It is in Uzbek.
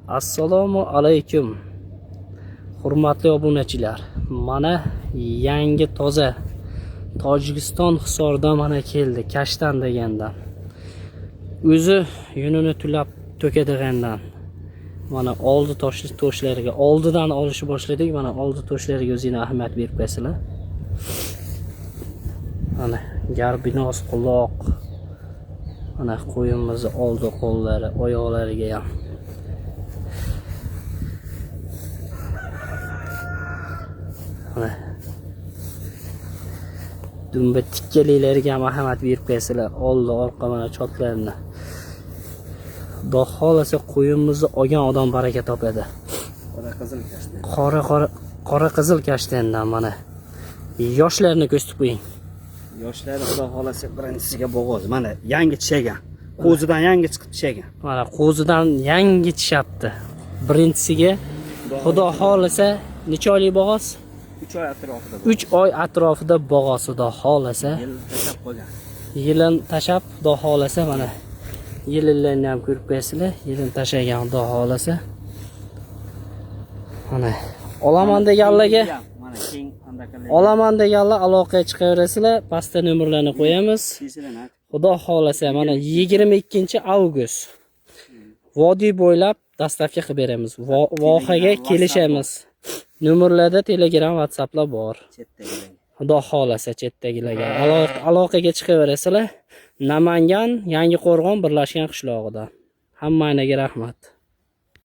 Assalomu alaykum. Hurmatli obunachilar. Mana yangi toza Tojikiston Hisordan mana keldi, Kashtan degandan. O'zi yunini tulab to'kadigandan. Mana oldi toshlariga oldidan olishni boshladik. Mana oldi toshlariga o'zingizga ahamiyat berib qo'yasizlar. Mana garbinos quloq. Mana qo'yimizni oldi qo'llari, oyoqlariga ham. Mana dumba tikkalilarga ham ahamiyat berib qo'yasizlar. Oldi orqa mana chotlarini. Xudo xolasa qo'yimizni olgan odam baraka topadi. Qora qizil kashtandan mana. Yoshlarni ko'rsatib qo'ying. Yoshlari xudo xolasa birinchisiga bo'g'oz. Mana yangi tishagan. Qo'zidan yangi chiqib tishagan. Mana qo'zidan yangi tishapti. Birinchisiga xudo xolasa necha oylik bo'g'oz? 3 oy atrofida. 3 oy atrofida bo'g'oz xudo xolasa. Yil tashab qo'ygan. Yilin tashab xudo xolasa mana yillarni ham ko'rib qo'yasizlar. Yilin tashagan xudo xolasa. Mana olaman deganlarga olaman deganlar aloqaga chiqaverasizlar. Pastda nomerlarni qo'yamiz. Xudo xolasa mana 22-avgust vodiy bo'ylab dastavka qilib beramiz. Vohaga kelishamiz. Nomerlarda Telegram, WhatsApplar bor. Xudo xolasa chetdagilarga aloqaga chiqaverasizlar. Namangan, Yangiqo'rg'on birlashgan qishlog'ida. Hammaga rahmat.